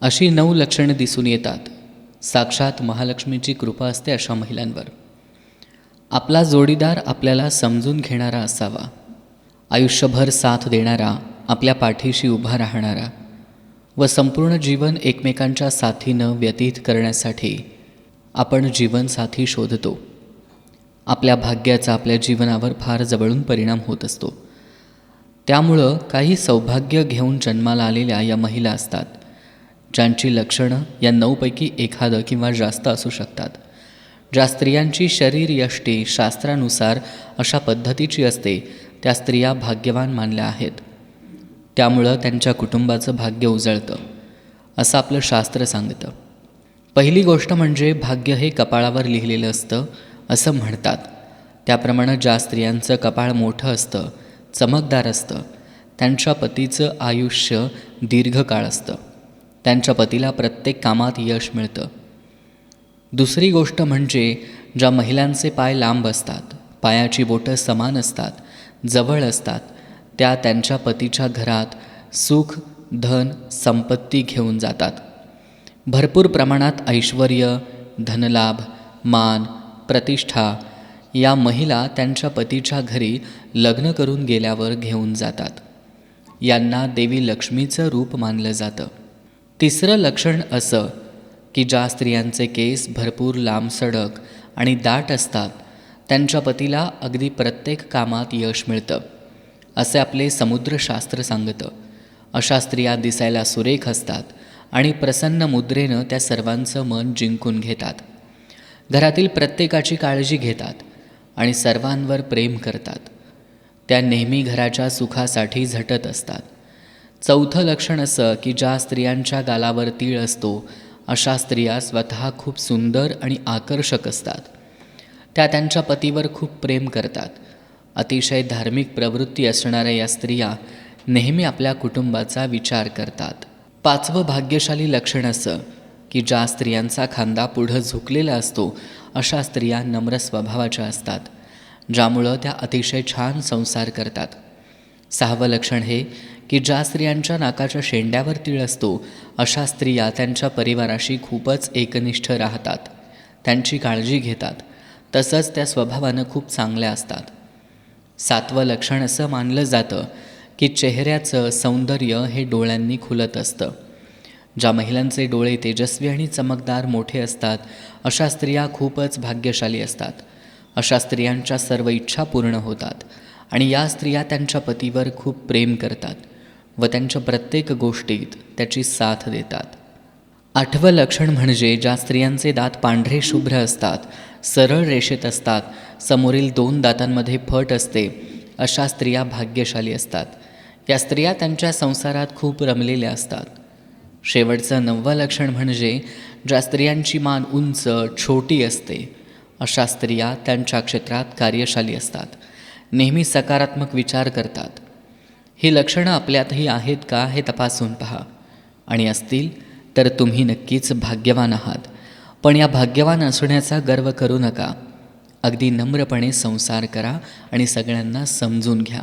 अशी 9 लक्षणे दिसून येतात. साक्षात महालक्ष्मीची कृपा असते अशा महिलांवर. आपला जोडीदार आपल्याला समजून घेणारा असावा, आयुष्यभर साथ देणारा, आपल्या पाठीशी उभा राहणारा व संपूर्ण जीवन एकमेकांच्या साथीनं व्यतीत करण्यासाठी आपण जीवनसाथी शोधतो. आपल्या भाग्याचा आपल्या जीवनावर फार जवळून परिणाम होत असतो. त्यामुळं काही सौभाग्य घेऊन जन्माला आलेल्या या महिला असतात, ज्यांची लक्षणं या 9 पैकी एखादं किंवा जास्त असू शकतात. ज्या स्त्रियांची शरीरयष्टी शास्त्रानुसार अशा पद्धतीची असते त्या स्त्रिया भाग्यवान मानल्या आहेत. त्यामुळं त्यांच्या कुटुंबाचं भाग्य उजळतं असं आपलं शास्त्र सांगतं. पहिली गोष्ट म्हणजे भाग्य हे कपाळावर लिहिलेलं असतं असं म्हणतात. त्याप्रमाणे ज्या स्त्रियांचं कपाळ मोठं असतं, चमकदार असतं, त्यांच्या पतीचं आयुष्य दीर्घकाळ असतं. त्यांच्या पतीला प्रत्येक कामात यश मिळतं. दुसरी गोष्ट म्हणजे ज्या महिलांचे पाय लांब असतात, पायाची बोटं समान असतात, जवळ असतात, त्या त्यांच्या पतीच्या घरात सुख, धन, संपत्ती घेऊन जातात. भरपूर प्रमाणात ऐश्वर्य, धनलाभ, मान, प्रतिष्ठा या महिला त्यांच्या पतीच्या घरी लग्न करून गेल्यावर घेऊन जातात. यांना देवी लक्ष्मीचं रूप मानलं जातं. तिसरं लक्षण असं की ज्या स्त्रियांचे केस भरपूर लांबसडक आणि दाट असतात, त्यांच्या पतीला अगदी प्रत्येक कामात यश मिळतं असे आपले समुद्रशास्त्र सांगतं. अशा स्त्रिया दिसायला सुरेख असतात आणि प्रसन्न मुद्रेनं त्या सर्वांचं मन जिंकून घेतात. घरातील प्रत्येकाची काळजी घेतात आणि सर्वांवर प्रेम करतात. त्या नेहमी घराच्या सुखासाठी झटत असतात. चौथं लक्षण असं की ज्या स्त्रियांच्या गालावर तीळ असतो अशा स्त्रिया स्वतः खूप सुंदर आणि आकर्षक असतात. त्या त्यांच्या पतीवर खूप प्रेम करतात. अतिशय धार्मिक प्रवृत्ती असणाऱ्या या स्त्रिया नेहमी आपल्या कुटुंबाचा विचार करतात. पाचवं भाग्यशाली लक्षण असं की ज्या स्त्रियांचा खांदा पुढं झुकलेला असतो अशा स्त्रिया नम्र स्वभावाच्या असतात, ज्यामुळं त्या अतिशय छान संसार करतात. सहावं लक्षण हे की ज्या स्त्रियांच्या नाकाच्या शेंड्यावर तीळ असतो अशा स्त्रिया त्यांच्या परिवाराशी खूपच एकनिष्ठ राहतात, त्यांची काळजी घेतात, तसंच त्या स्वभावानं खूप चांगल्या असतात. सातवं लक्षण असं मानलं जातं की चेहऱ्याचं सौंदर्य हे डोळ्यांनी खुलत असतं. ज्या महिलांचे डोळे तेजस्वी आणि चमकदार मोठे असतात अशा स्त्रिया खूपच भाग्यशाली असतात. अशा स्त्रियांच्या सर्व इच्छा पूर्ण होतात आणि या स्त्रिया त्यांच्या पतीवर खूप प्रेम करतात व त्यांच्या प्रत्येक गोष्टीत त्याची साथ देतात. आठवं लक्षण म्हणजे ज्या स्त्रियांचे दात पांढरे शुभ्र असतात, सरळ रेषेत असतात, समोरील 2 दातांमध्ये फट असते, अशा स्त्रिया भाग्यशाली असतात. या स्त्रिया त्यांच्या संसारात खूप रमलेल्या असतात. शेवटचं 9वं लक्षण म्हणजे ज्या स्त्रियांची मान उंच छोटी असते अशा स्त्रिया त्यांच्या क्षेत्रात कार्यशाली असतात, नेहमी सकारात्मक विचार करतात. ही लक्षणं आपल्यातही आहेत का हे तपासून पहा आणि असतील तर तुम्ही नक्कीच भाग्यवान आहात. पण या भाग्यवान असण्याचा गर्व करू नका. अगदी नम्रपणे संसार करा आणि सगळ्यांना समजून घ्या.